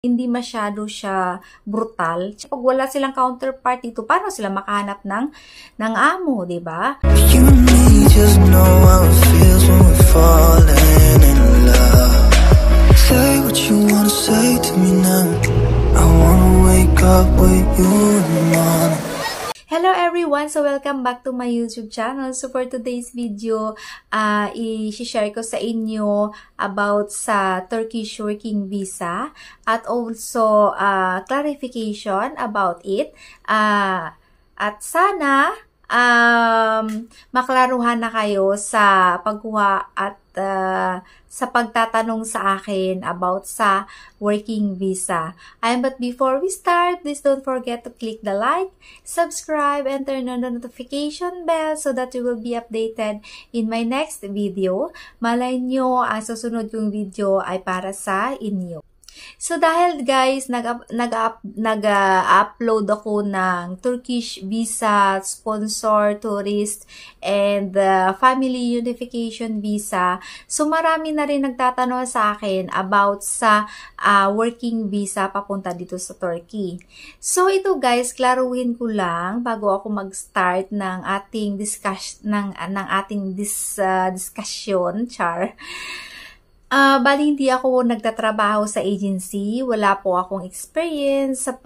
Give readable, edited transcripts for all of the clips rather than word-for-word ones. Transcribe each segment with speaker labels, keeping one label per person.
Speaker 1: hindi masyado siya brutal. Pag wala silang counterpart dito, paano sila makahanap ng amo, di ba?
Speaker 2: You and me just know how it feels when we're falling in love. Say what you wanna say to me now. I wanna wake up with you in the morning.
Speaker 1: Hello everyone! So welcome back to my YouTube channel. So for today's video, i-share ko sa inyo about sa Turkish working visa at also clarification about it. At sana maklaruhan na kayo sa pagkuha at sa pagtatanong sa akin about sa working visa. But before we start, please don't forget to click the like, subscribe, and turn on the notification bell so that you will be updated in my next video. Malay nyo, ang susunod kong video ay para sa inyo. So dahil guys, nag-upload ako ng Turkish visa, sponsor, tourist, and family unification visa. So marami na rin nagtatanong sa akin about sa working visa papunta dito sa Turkey. So ito guys, klaruhin ko lang bago ako mag-start ng ating discussion, char. Bali, hindi ako nagtatrabaho sa agency. Wala po akong experience sa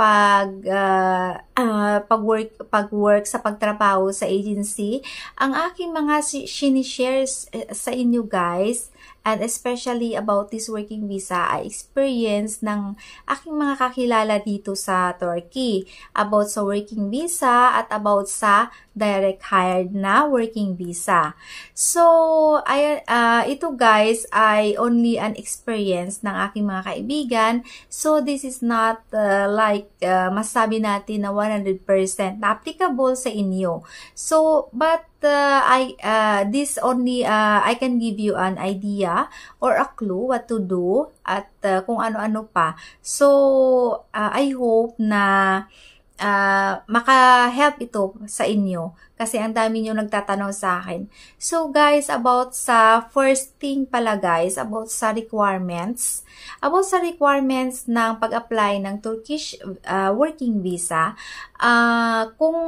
Speaker 1: pag-work sa pagtrabaho sa agency. Ang aking mga sinishare sa inyo guys, and especially about this working visa, ay experience ng aking mga kakilala dito sa Turkey. About sa working visa at about sa direct hired na working visa. So, ito guys ay only an experience ng aking mga kaibigan. So, this is not masabi natin na 100% na applicable sa inyo. So, but this only I can give you an idea or a clue what to do at kung ano-ano pa. So I hope na maka-help ito sa inyo kasi ang dami nyo nagtatanong sa akin. So guys, about sa first thing pala guys, about sa requirements ng pag-apply ng Turkish working visa. Kung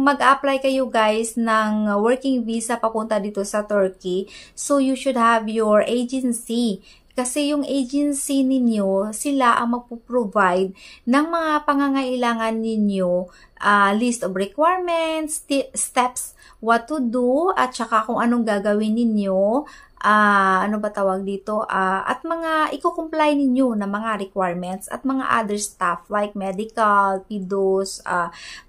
Speaker 1: mag-apply kayo guys ng working visa papunta dito sa Turkey, so you should have your agency. Kasi yung agency ninyo, sila ang magpo-provide ng mga pangangailangan ninyo, list of requirements, steps, what to do, at saka kung anong gagawin ninyo, ano ba tawag dito, at mga i-comply ninyo na mga requirements at mga other stuff like medical, PIDOS,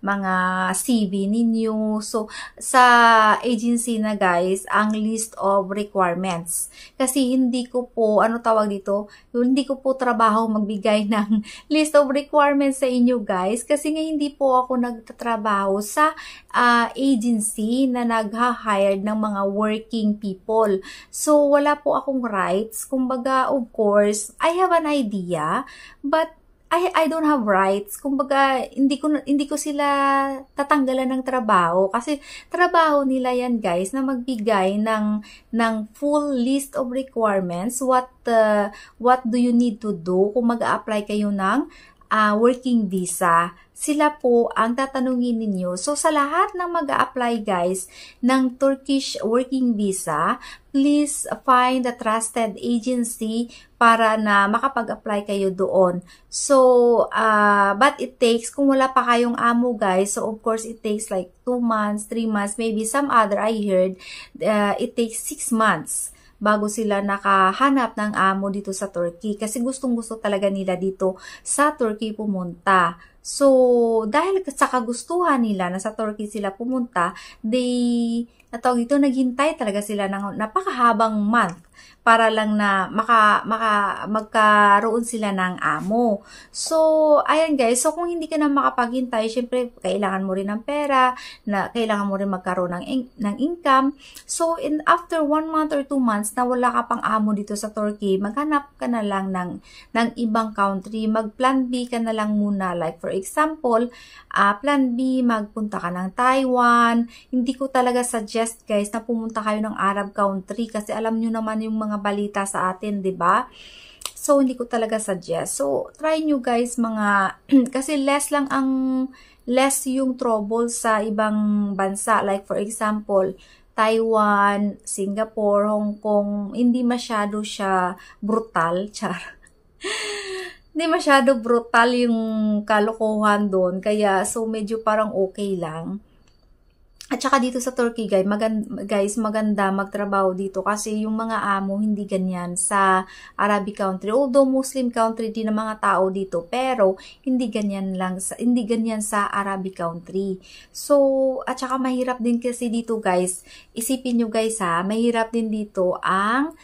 Speaker 1: mga CV ninyo. So, sa agency na guys, ang list of requirements. Kasi hindi ko po, hindi ko po trabaho magbigay ng list of requirements sa inyo guys. Kasi nga hindi po ako nagtatrabaho sa agency na nagha-hire ng mga working people. So, wala po akong rights. Kumbaga, of course, I have an idea, but I don't have rights. Kumbaga, hindi ko sila tatanggalan ng trabaho. Kasi, trabaho nila yan, guys, na magbigay ng full list of requirements. What do you need to do kung mag-a-apply kayo ng working visa? Sila po ang tatanungin ninyo. So, sa lahat ng mag-a-apply guys ng Turkish working visa, please find a trusted agency para na makapag-apply kayo doon. So, but it takes, kung wala pa kayong amo guys, so of course it takes like 2 months, 3 months, maybe some other I heard, it takes 6 months bago sila nakahanap ng amo dito sa Turkey. Kasi gustong-gusto talaga nila dito sa Turkey pumunta. So, dahil sa kagustuhan nila na sa Turkey sila pumunta, naghintay talaga sila ng napakahabang month para lang na magkaroon sila ng amo. So, ayan guys. So, kung hindi ka na makapaghintay, syempre, kailangan mo rin ng pera, kailangan mo rin magkaroon ng income. So, after 1 month or 2 months na wala ka pang amo dito sa Turkey, maghanap ka na lang ng ibang country. Mag-plan B ka na lang muna. Like, for example, plan B, magpunta ka ng Taiwan. Hindi ko talaga suggest guys na pumunta kayo ng Arab country kasi alam nyo naman yung mga balita sa atin, 'di ba? So, hindi ko talaga suggest. So, try nyo guys mga, kasi less yung trouble sa ibang bansa. Like for example, Taiwan, Singapore, Hong Kong, hindi masyado siya brutal. Char. Hindi masyado brutal yung kalokohan doon. Kaya, so medyo parang okay lang. At saka dito sa Turkey, guys, maganda magtrabaho dito kasi yung mga amo hindi ganyan sa Arabic country. Although Muslim country din ang mga tao dito, pero hindi ganyan sa Arabic country. So, at saka mahirap din kasi dito, guys. Isipin nyo guys mahirap din dito ang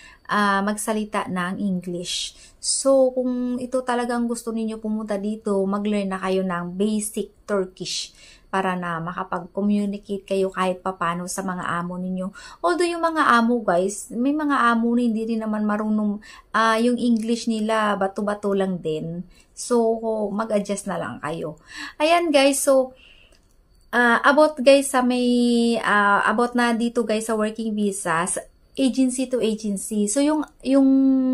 Speaker 1: magsalita ng English. So, kung ito talagang gusto niyo pumunta dito, mag-learn na kayo ng basic Turkish para na makapag-communicate kayo kahit papano sa mga amo ninyo. Although yung mga amo guys, may mga amo na hindi rin naman marunong yung English nila, bato-bato lang din. So, mag-adjust na lang kayo. Ayan guys, so about guys sa about na dito guys sa working visa, agency to agency. So, yung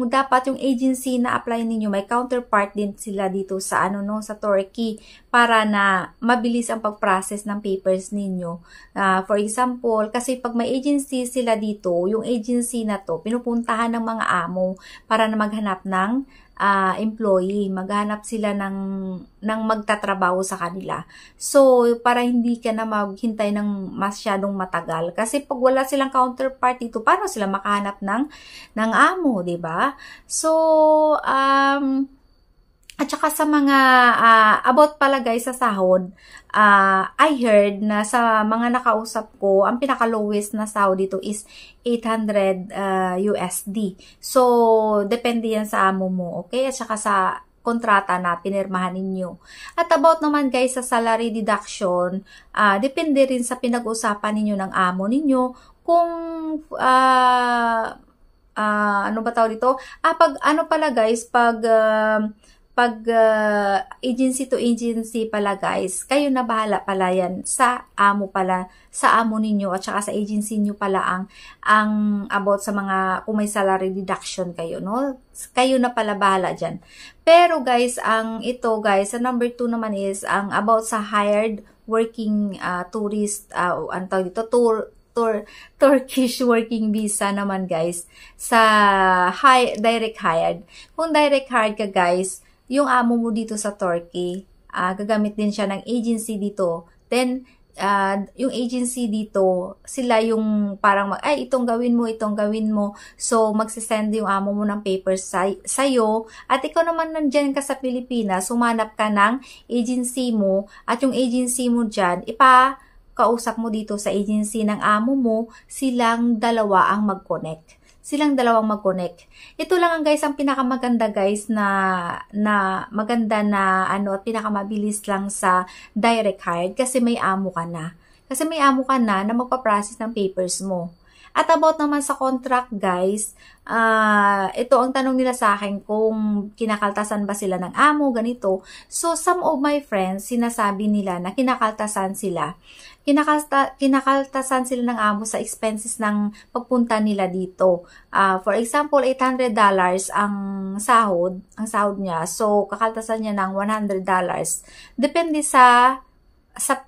Speaker 1: dapat yung agency na apply ninyo, may counterpart din sila dito sa sa Turkey para na mabilis ang pag-process ng papers ninyo. For example, kasi pag may agency sila dito, yung agency na to, pinupuntahan ng mga amo para na maghanap ng employee, maghanap sila ng magtatrabaho sa kanila. So, para hindi ka na maghintay ng masyadong matagal. Kasi pag wala silang counterpart dito, paano sila makahanap ng amo, 'di ba? So, at saka sa mga, about pala guys sa sahod, I heard na sa mga nakausap ko, ang pinaka-lowest na sahod dito is 800 USD. So, depende yan sa amo mo, okay? At saka sa kontrata na pinirmahan ninyo. At about naman guys sa salary deduction, depende rin sa pinag-usapan ninyo ng amo ninyo kung ano ba tawag dito? Pag ano pala guys, pag agency to agency pala guys, kayo na bahala pala yan sa amo ninyo at saka sa agency nyo pala ang about sa mga kung may salary deduction kayo, no? Kayo na pala bahala dyan. Pero guys, sa number 2 naman is ang about sa hired working tourist, ang tawag dito, Turkish working visa naman guys, sa direct hired. Kung direct hired ka guys, yung amo mo dito sa Turkey, gagamit din siya ng agency dito. Then, yung agency dito, sila yung parang itong gawin mo. So, magsisend yung amo mo ng papers sa'yo. At ikaw naman nandyan ka sa Pilipinas, sumanap ka ng agency mo. At yung agency mo dyan, kausap mo dito sa agency ng amo mo, silang dalawa ang mag-connect. Ito lang ang guys, ang pinakamaganda guys na maganda na at pinakamabilis lang sa direct hired kasi may amo ka na. Na magpa-process ng papers mo. At about naman sa contract guys, ito ang tanong nila sa akin kung kinakaltasan ba sila ng amo, ganito. So, some of my friends, sinasabi nila na kinakaltasan sila ng amo sa expenses ng pagpunta nila dito. For example, $800 ang sahod niya. So, kakaltasan niya ng $100. Depende sa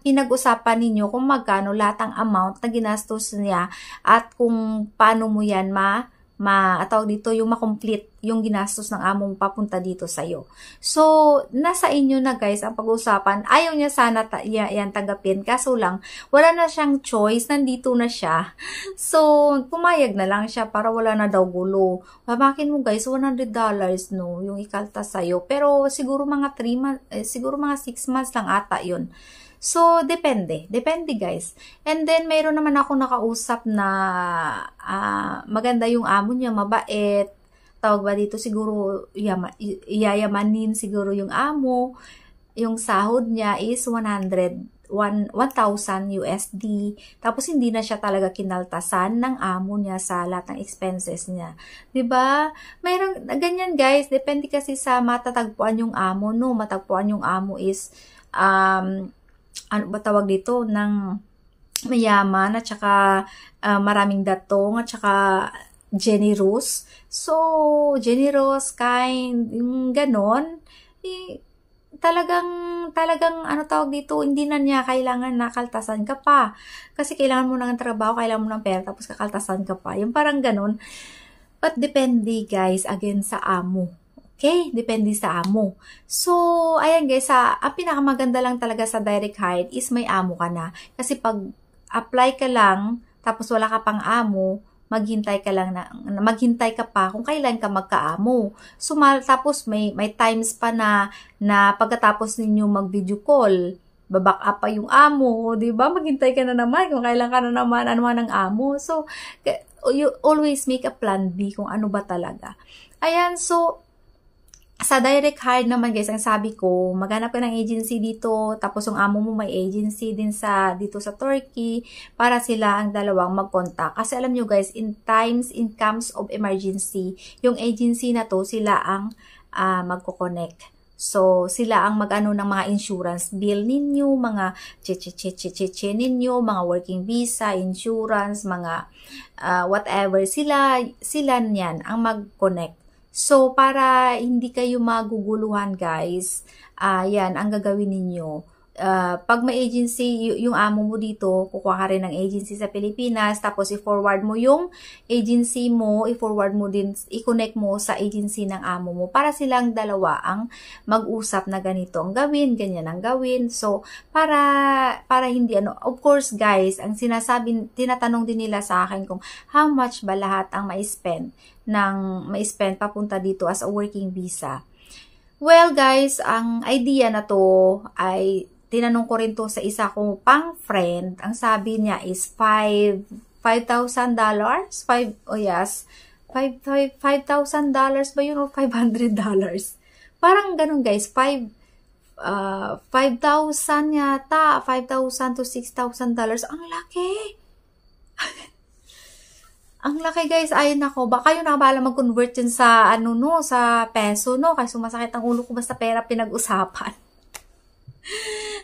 Speaker 1: pinag-usapan ninyo kung magkano lahat ang amount na ginastos niya at kung paano mo yan yung ma-complete yung ginastos ng amo mo papunta dito sa'yo. So, nasa inyo na guys ang pag-usapan. Ayaw niya sana yan tanggapin. Kaso lang, wala na siyang choice. Nandito na siya. So, pumayag na lang siya para wala na daw gulo. Babakin mo guys, $100 no, yung ikaltas sa'yo. Pero siguro mga 3 months, siguro mga 6 months lang ata yun. So, depende. Depende, guys. And then, mayroon naman ako nakausap na maganda yung amo niya, mabait. Tawag ba dito, siguro, yayamanin siguro yung amo. Yung sahod niya is 1,000 USD. Tapos, hindi na siya talaga kinaltasan ng amo niya sa lahat ng expenses niya. Diba? Mayroon, ganyan, guys. Depende kasi sa matatagpuan yung amo, no? Matagpuan yung amo is, ano ba tawag dito, ng mayaman at saka maraming datong at saka generous. So, generous, kind, yung ganon, talagang ano tawag dito, hindi na niya kailangan nakaltasan ka pa. Kasi kailangan mo ng trabaho, kailangan mo ng pera, tapos kakaltasan ka pa. Yung parang ganon. But depende guys, again sa amo. Okay? Depende sa amo. So, ayan guys, ang pinakamaganda lang talaga sa direct hire is may amo ka na. Kasi pag apply ka lang, tapos wala ka pang amo, maghintay ka pa kung kailan ka magkaamo. So, tapos may times pa na pagkatapos ninyo mag-video call, baback up pa yung amo, di ba? Maghintay ka na naman kung kailan ka na naman, ano man ang amo. So, you always make a plan B kung ano ba talaga. Ayan, so, sa direct hire naman guys, ang sabi ko, maghanap ka ng agency dito, tapos yung amo mo may agency din dito sa Turkey, para sila ang dalawang mag-contact. Kasi alam nyo guys, in times of emergency, yung agency na to, sila ang magko-connect. So, sila ang mag-ano ng mga insurance bill ninyo, mga che ninyo, mga working visa, insurance, mga whatever, sila niyan ang mag-connect. So, para hindi kayo maguguluhan guys, yan ang gagawin ninyo. Pag may agency, yung amo mo dito, kukuha ka rin ng agency sa Pilipinas, tapos i-forward mo yung agency mo, i-connect mo sa agency ng amo mo, para silang dalawa ang mag-usap na ganito ang gawin, ganyan ang gawin. So, para hindi of course guys, ang tinatanong din nila sa akin kung how much ba lahat ang ma-spend papunta dito as a working visa. Well guys, ang idea na to ay tinanong ko rin to sa isa kong pang friend. Ang sabi niya is $5,000. $5,000 ba yun o $500? Parang ganun guys, 5,000 yata, 5,000 to $6,000. Ang laki. Ang laki guys, ayun ako. Baka yun nakabala mag-convert yun sa sa peso, no? Kasi sumasakit ang ulo ko basta pera pinag-usapan.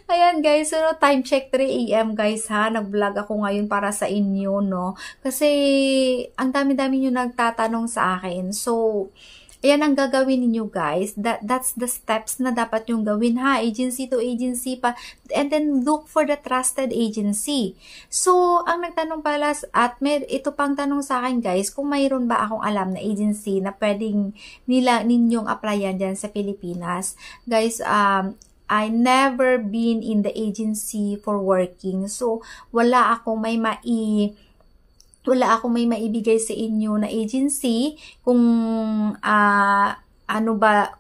Speaker 1: Ayan guys, so time check 3 AM guys ha. Nag-vlog ako ngayon para sa inyo, no? Kasi ang dami-dami nyo nagtatanong sa akin. So, ayan ang gagawin niyo guys. That's the steps na dapat yung gawin ha. Agency to agency pa. And then look for the trusted agency. So, ang nagtanong pala at ito pang tanong sa akin guys, kung mayroon ba akong alam na agency na pwedeng ninyong applyan dyan sa Pilipinas. Guys, I never been in the agency for working. So, wala akong may maibigay sa inyo na agency kung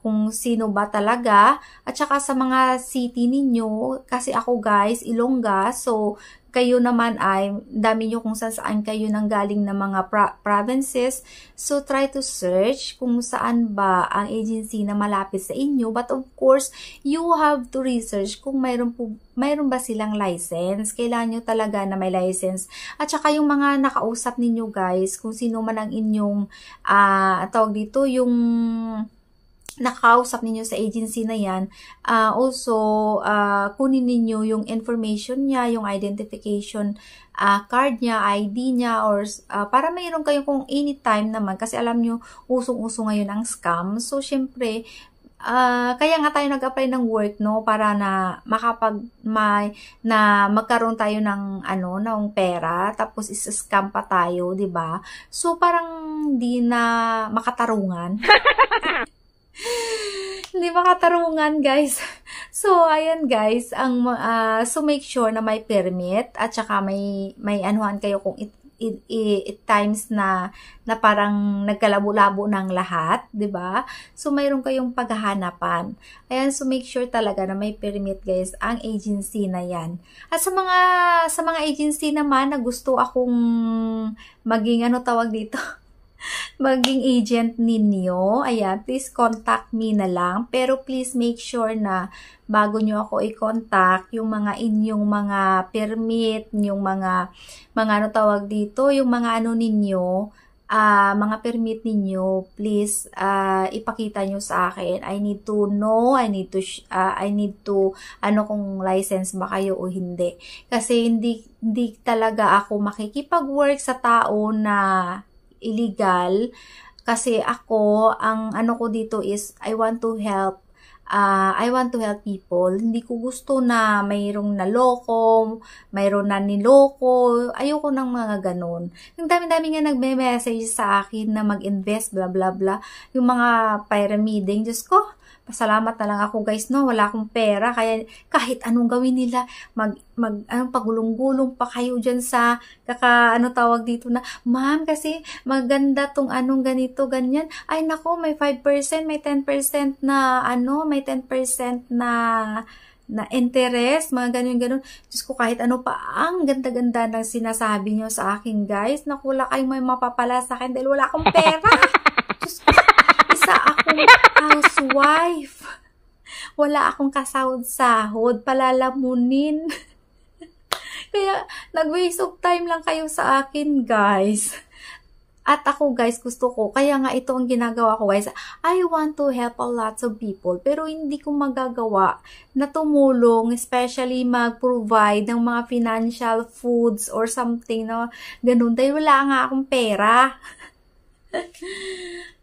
Speaker 1: kung sino ba talaga, at saka sa mga city ninyo, kasi ako guys, Ilongga, so kayo naman ay dami nyo kung saan kayo nanggaling na mga provinces, so try to search kung saan ba ang agency na malapit sa inyo, but of course, you have to research kung mayroon ba silang license. Kailangan nyo talaga na may license. At saka yung mga nakausap ninyo guys, kung sino man ang inyong tawag dito, yung nakausap ninyo sa agency na yan, also kunin ninyo yung information niya, yung identification card niya, ID niya, or para mayroon kayo kung anytime naman, kasi alam nyo, usong-uso ngayon ang scam. So, syempre, kaya nga tayo nag-apply ng work, no, para na magkaroon tayo ng ng pera, tapos is-scam pa tayo, 'di ba? So parang di na makatarungan. Hindi makatarungan guys. So ayan guys, so make sure na may permit, at saka may anuhan kayo kung times na parang nagkalabo-labo ng lahat, 'di ba? So mayroon kayong paghahanapan. Ayan, so make sure talaga na may permit guys ang agency na 'yan. At sa mga agency naman na gusto akong maging tawag dito, maging agent ninyo, ayan, please contact me na lang. Pero please make sure na bago nyo ako i-contact, yung mga inyong mga permit, yung mga tawag dito, yung mga ninyo, mga permit ninyo, please ipakita nyo sa akin. I need to know, I need to kung license ba kayo o hindi. Kasi hindi talaga ako makikipag-work sa tao na illegal. Kasi ako, ang ano ko dito is, I want to help people. Hindi ko gusto na mayroong naloko, mayroon na niloko. Ayoko ng mga ganun. Yung dami-dami nga nagme-message sa akin na mag-invest, bla bla bla. Yung mga pyramiding, Diyos ko, pasalamat na lang ako guys, no? Wala akong pera, kaya kahit anong gawin nila, pagulong-gulong pa kayo dyan sa, ano tawag dito na, ma'am, kasi maganda tong anong ganito, ganyan. Ay, nako, may 5%, may 10% na, may 10% na interest, mga ganyan-ganon. Diyos ko, kahit ano pa, ang ganda-ganda ng sinasabi nyo sa akin, guys. Naku, wala kayong may mapapala sa akin dahil wala akong pera. Diyos ko, isa akong housewife. Wala akong kasahod-sahod, palalamunin. Kaya, nag-waste of time lang kayo sa akin, guys. At ako, guys, gusto ko, kaya nga ito ang ginagawa ko, guys. I want to help a lot of people, pero hindi ko magagawa na tumulong, especially mag-provide ng mga financial foods or something, no? Ganun, dahil wala nga akong pera.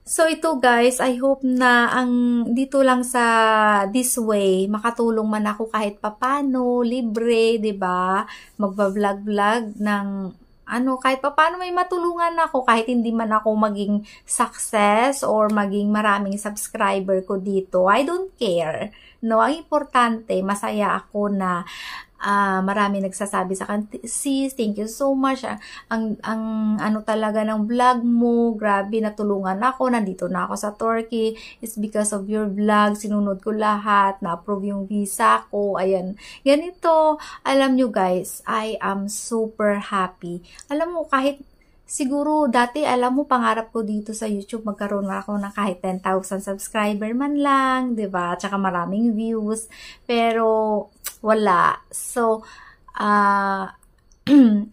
Speaker 1: So, ito guys, I hope na dito lang sa this way, makatulong man ako kahit papano, libre, 'di ba? Magba-vlog-vlog ng kahit papano may matulungan ako, kahit hindi man ako maging success or maging maraming subscriber ko dito. I don't care. No, ang importante, masaya ako na marami nagsasabi sa akin, sis, thank you so much. Ang ano talaga ng vlog mo, grabe, natulungan ako, nandito na ako sa Turkey. It's because of your vlog, sinunod ko lahat, na-approve yung visa ko, ayan. Ganito, alam nyo guys, I am super happy. Alam mo, kahit siguro dati, alam mo, pangarap ko dito sa YouTube, magkaroon na ako ng kahit 10,000 subscriber man lang, 'di ba? Tsaka maraming views, pero wala. So,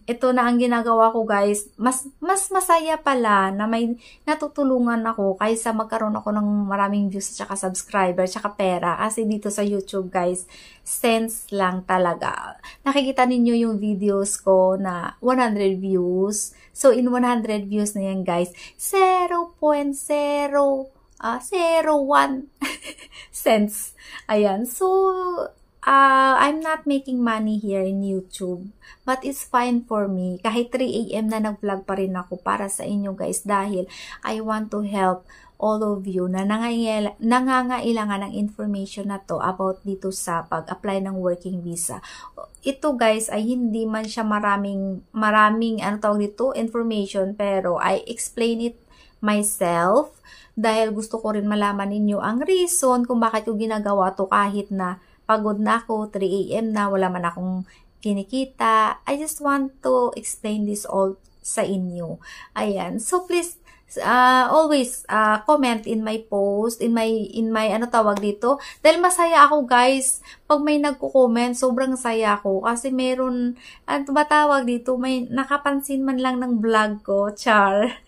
Speaker 1: ito na ang ginagawa ko guys. Mas masaya pala na may natutulungan ako kaysa magkaroon ako ng maraming views tsaka subscriber tsaka pera. Kasi dito sa YouTube guys, sense lang talaga. Nakikita ninyo yung videos ko na 100 views. So, in 100 views na yan guys, 0.01 cents. Ayan. So, I'm not making money here in YouTube, but it's fine for me. Kahit 3 AM na nag-vlog pa rin ako para sa inyo guys, dahil I want to help all of you na nangangailangan ng information na to about dito sa pag-apply ng working visa. Ito guys ay hindi man siya maraming information, pero I explain it myself dahil gusto ko rin malaman ninyo ang reason kung bakit ko ginagawa to kahit na pagod na ako, 3 AM na, wala man akong kinikita. I just want to explain this all sa inyo. Ayan. So, please, always comment in my post, in my tawag dito. Dahil masaya ako, guys. Pag may nagko-comment, sobrang saya ako. Kasi meron, tawag dito, may nakapansin man lang ng vlog ko. Char.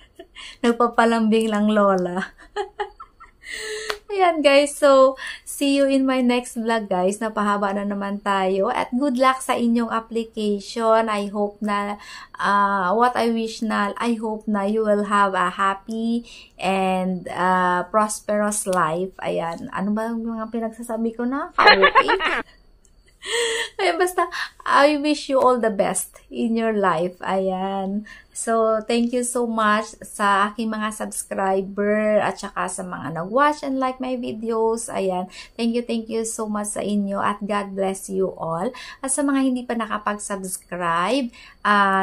Speaker 1: Nagpapalambing lang lola. Ayan guys, so see you in my next vlog guys. Napahaba na naman tayo at good luck sa inyong application. I hope na I hope na you will have a happy and prosperous life. Ayan, ano ba yung mga pinagsasabi ko na? Okay. Ayan, basta, I wish you all the best in your life. Ayan. So, thank you so much sa aking mga subscriber at saka sa mga nag-watch and like my videos. Ayan. Thank you so much sa inyo at God bless you all. At sa mga hindi pa nakapag-subscribe,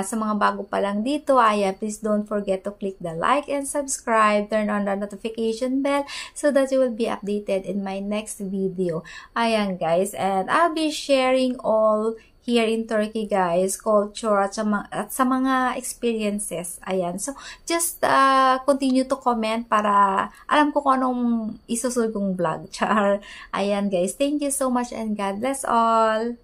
Speaker 1: sa mga bago pa lang dito, ayan, please don't forget to click the like and subscribe. Turn on the notification bell so that you will be updated in my next video. Ayan guys, and I'll be sharing all here in Turkey guys, culture at sa mga experiences. Ayan. So, just continue to comment para alam ko kung anong isusunod kong vlog. Char. Ayan guys. Thank you so much and God bless all.